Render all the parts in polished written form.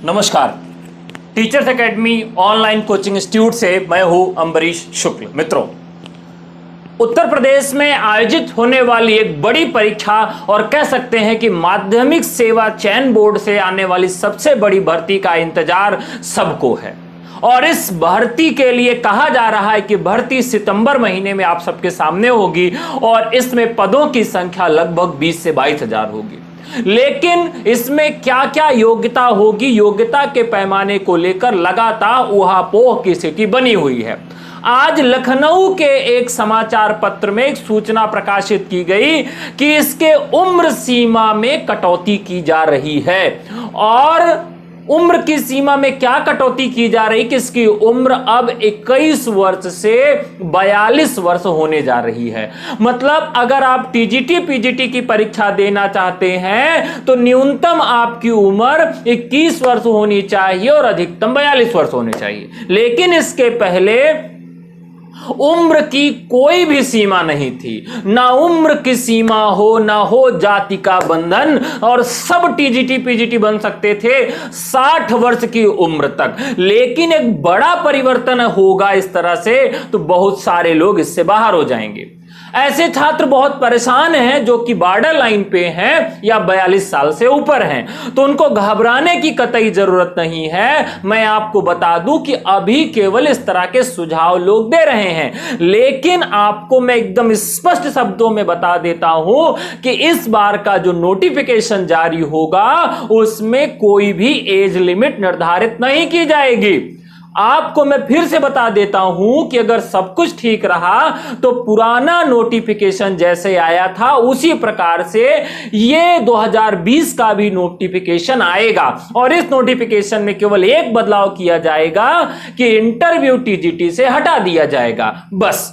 नमस्कार। Teachers academy online coaching institute से मैं हूं अम्बरीश शुक्ल। मित्रों, उत्तर प्रदेश में आयोजित होने वाली एक बड़ी परीक्षा और कह सकते हैं कि माध्यमिक सेवा चयन बोर्ड से आने वाली सबसे बड़ी भर्ती का इंतजार सबको है। और इस भर्ती के लिए कहा जा रहा है कि भर्ती सितंबर महीने में आप सबके सामने होगी और इसमें पदों की संख्या लगभग 20 से 22 हजार होगी। लेकिन इसमें क्या क्या योग्यता होगी, योग्यता के पैमाने को लेकर लगातार ऊहापोह की स्थिति बनी हुई है। आज लखनऊ के एक समाचार पत्र में एक सूचना प्रकाशित की गई कि इसके उम्र सीमा में कटौती की जा रही है। और उम्र की सीमा में क्या कटौती की जा रही कि इसकी उम्र अब 21 वर्ष से 42 वर्ष होने जा रही है। मतलब अगर आप टीजीटी पीजीटी की परीक्षा देना चाहते हैं तो न्यूनतम आपकी उम्र 21 वर्ष होनी चाहिए और अधिकतम 42 वर्ष होने चाहिए। लेकिन इसके पहले उम्र की कोई भी सीमा नहीं थी, ना उम्र की सीमा हो ना हो जाति का बंधन, और सब टीजीटी पीजीटी बन सकते थे 60 वर्ष की उम्र तक। लेकिन एक बड़ा परिवर्तन होगा इस तरह से तो बहुत सारे लोग इससे बाहर हो जाएंगे। ऐसे छात्र बहुत परेशान हैं जो कि बॉर्डर लाइन पे हैं या 42 साल से ऊपर हैं, तो उनको घबराने की कतई जरूरत नहीं है। मैं आपको बता दूं कि अभी केवल इस तरह के सुझाव लोग दे रहे हैं, लेकिन आपको मैं एकदम स्पष्ट शब्दों में बता देता हूं कि इस बार का जो नोटिफिकेशन जारी होगा उसमें कोई भी एज लिमिट निर्धारित नहीं की जाएगी। आपको मैं फिर से बता देता हूं कि अगर सब कुछ ठीक रहा तो पुराना नोटिफिकेशन जैसे आया था उसी प्रकार से ये 2020 का भी नोटिफिकेशन आएगा। और इस नोटिफिकेशन में केवल एक बदलाव किया जाएगा कि इंटरव्यू टीजीटी से हटा दिया जाएगा। बस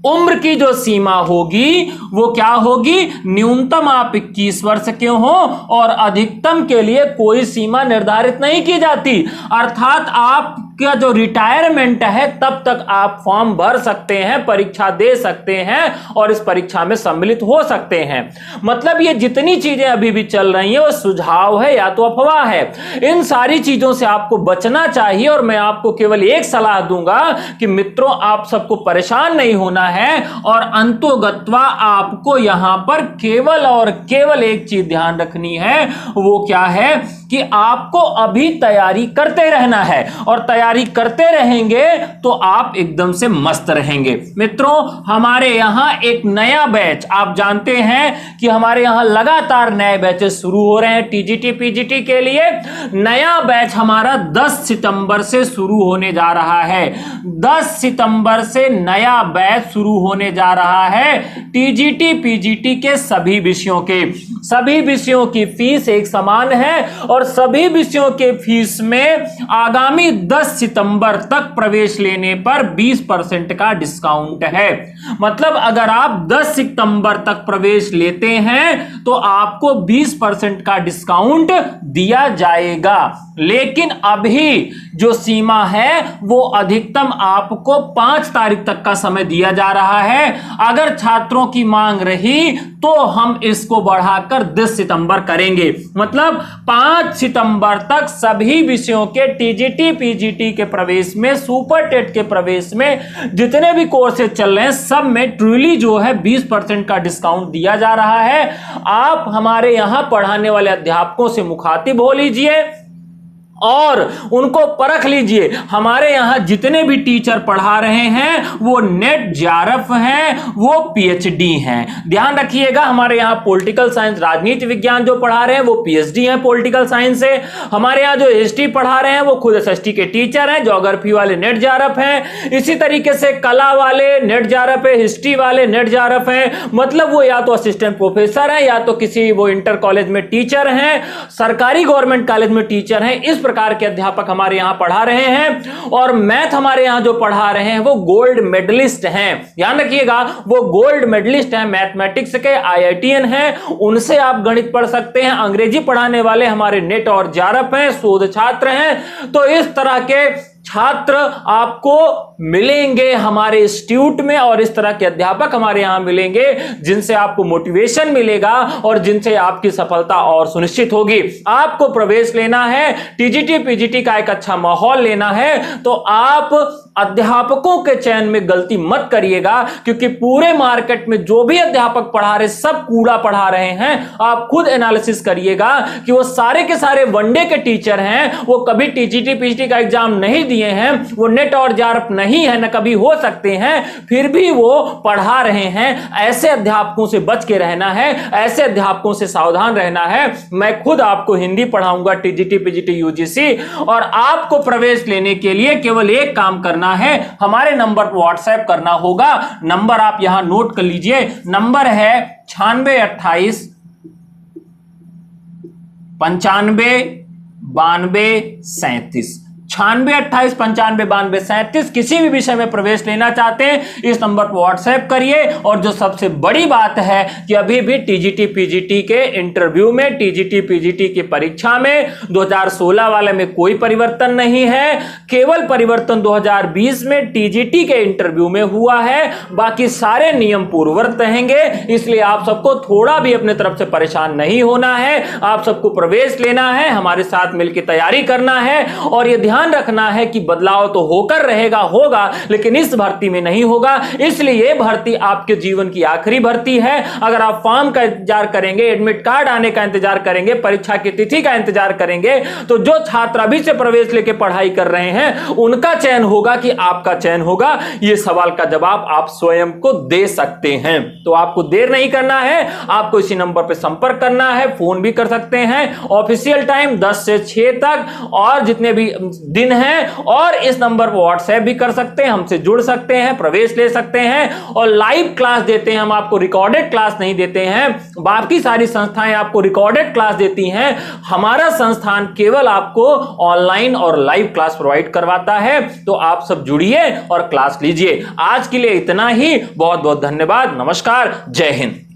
उम्र की जो सीमा होगी वो क्या होगी, न्यूनतम आप 21 वर्ष के हो और अधिकतम के लिए कोई सीमा निर्धारित नहीं की जाती। अर्थात आपका जो रिटायरमेंट है तब तक आप फॉर्म भर सकते हैं, परीक्षा दे सकते हैं और इस परीक्षा में सम्मिलित हो सकते हैं। मतलब ये जितनी चीजें अभी भी चल रही हैं वो सुझाव है या तो अफवाह है। इन सारी चीजों से आपको बचना चाहिए और मैं आपको केवल एक सलाह दूंगा कि मित्रों, आप सबको परेशान नहीं होना है और अंतोगत्वा आपको यहां पर केवल और केवल एक चीज ध्यान रखनी है। वो क्या है कि आपको अभी तैयारी करते रहना है और तैयारी करते रहेंगे तो आप एकदम से मस्त रहेंगे। मित्रों, हमारे यहां एक नया बैच, आप जानते हैं कि हमारे यहां लगातार नए बैचेस शुरू हो रहे हैं टीजीटी पीजीटी के लिए। नया बैच हमारा 10 सितंबर से शुरू होने जा रहा है। 10 सितंबर से नया बैच शुरू होने जा रहा है टीजीटी पीजीटी के सभी विषयों के। सभी विषयों की फीस एक समान है और सभी विषयों के फीस में आगामी 10 सितंबर तक प्रवेश लेने पर 20% का डिस्काउंट है। मतलब अगर आप 10 सितंबर तक प्रवेश लेते हैं तो आपको 20% का डिस्काउंट दिया जाएगा। लेकिन अभी जो सीमा है वो अधिकतम आपको 5 तारीख तक का समय दिया जा रहा है। अगर छात्रों की मांग रही तो हम इसको बढ़ाकर 10 सितंबर करेंगे। मतलब 5 सितंबर तक सभी विषयों के टीजीटी पीजीटी के प्रवेश में, सुपर टेट के प्रवेश में जितने भी कोर्सेज चल रहे हैं सब में ट्रूली जो है 20% का डिस्काउंट दिया जा रहा है। आप हमारे यहां पढ़ाने वाले अध्यापकों से मुखातिब हो लीजिए और उनको परख लीजिए। हमारे यहां जितने भी टीचर पढ़ा रहे हैं वो नेट जेआरएफ हैं, वो पीएचडी हैं। ध्यान रखिएगा, हमारे यहां पॉलिटिकल साइंस राजनीति विज्ञान जो पढ़ा रहे हैं वो पीएचडी हैं पॉलिटिकल साइंस से। हमारे यहां जो हिस्ट्री पढ़ा रहे हैं वो खुद एसएसटी के टीचर हैं। ज्योग्राफी वाले नेट जेआरएफ हैं। इसी तरीके से कला वाले नेट जेआरएफ है, हिस्ट्री वाले नेट जेआरएफ हैं। मतलब वो या तो असिस्टेंट प्रोफेसर हैं या तो किसी वो इंटर कॉलेज में टीचर हैं, सरकारी गवर्नमेंट कॉलेज में टीचर हैं। इस प्रकार के अध्यापक हमारे यहां पढ़ा रहे हैं। और मैथ हमारे यहां जो पढ़ा रहे हैं वो गोल्ड मेडलिस्ट हैं। ध्यान रखिएगा, वो गोल्ड मेडलिस्ट हैं, मैथमेटिक्स के आईआईटीएन हैं। उनसे आप गणित पढ़ सकते हैं। अंग्रेजी पढ़ाने वाले हमारे नेट और जेआरएफ हैं, शोध छात्र हैं। तो इस तरह के छात्र आपको मिलेंगे हमारे इंस्टीट्यूट में और इस तरह के अध्यापक हमारे यहां मिलेंगे जिनसे आपको मोटिवेशन मिलेगा और जिनसे आपकी सफलता और सुनिश्चित होगी। आपको प्रवेश लेना है, टीजीटी पीजीटी का एक अच्छा माहौल लेना है, तो आप अध्यापकों के चयन में गलती मत करिएगा, क्योंकि पूरे मार्केट में जो भी अध्यापक पढ़ा रहे सब कूड़ा पढ़ा रहे हैं। आप खुद एनालिसिस करिएगा कि वो सारे के सारे वनडे के टीचर हैं, वो कभी टीजीटी पीजीटी का एग्जाम नहीं दिए हैं, वो नेट और जार्प नहीं है, न कभी हो सकते हैं, फिर भी वो पढ़ा रहे हैं। ऐसे अध्यापकों से बच के रहना है, ऐसे अध्यापकों से सावधान रहना है। मैं खुद आपको हिंदी पढ़ाऊंगा टीजीटी पीजीटी यूजीसी, और आपको प्रवेश लेने के लिए केवल एक काम करना है, हमारे नंबर पर व्हाट्सएप करना होगा। नंबर आप यहां नोट कर लीजिए, नंबर है 9628 95 92 37। 9628 95 92 37। किसी भी विषय में प्रवेश लेना चाहते हैं इस नंबर पर व्हाट्सएप करिए। और जो सबसे बड़ी बात है कि अभी भी टीजीटी पीजीटी के इंटरव्यू में, टीजीटी पीजीटी की परीक्षा में 2016 वाले में कोई परिवर्तन नहीं है, केवल परिवर्तन 2020 में टीजीटी के इंटरव्यू में हुआ है। बाकी सारे नियम पूर्ववत रहेंगे, इसलिए आप सबको थोड़ा भी अपने तरफ से परेशान नहीं होना है। आप सबको प्रवेश लेना है, हमारे साथ मिलकर तैयारी करना है, और यह ध्यान रखना है कि बदलाव तो होकर रहेगा, होगा, लेकिन इस भर्ती में नहीं होगा। इसलिए यह भर्ती आपके जीवन की आखिरी भर्ती है। अगर आप फॉर्म का इंतजार करेंगे, एडमिट कार्ड आने का इंतजार करेंगे, परीक्षा की तिथि का इंतजार करेंगे, तो जो छात्र अभी से प्रवेश लेके पढ़ाई कर रहे हैं उनका चयन होगा कि आपका चयन होगा, यह सवाल का जवाब आप स्वयं को दे सकते हैं। तो आपको देर नहीं करना है, आपको इसी नंबर पर संपर्क करना है, फोन भी कर सकते हैं। ऑफिशियल टाइम 10 से 6 तक, और जितने भी दिन है, और इस नंबर पर व्हाट्सएप भी कर सकते हैं, हमसे जुड़ सकते हैं, प्रवेश ले सकते हैं, और लाइव क्लास देते हैं हम। आपको रिकॉर्डेड क्लास नहीं देते हैं, बाकी सारी संस्थाएं आपको रिकॉर्डेड क्लास देती हैं, हमारा संस्थान केवल आपको ऑनलाइन और लाइव क्लास प्रोवाइड करवाता है। तो आप सब जुड़िए और क्लास लीजिए। आज के लिए इतना ही, बहुत बहुत धन्यवाद, नमस्कार, जय हिंद।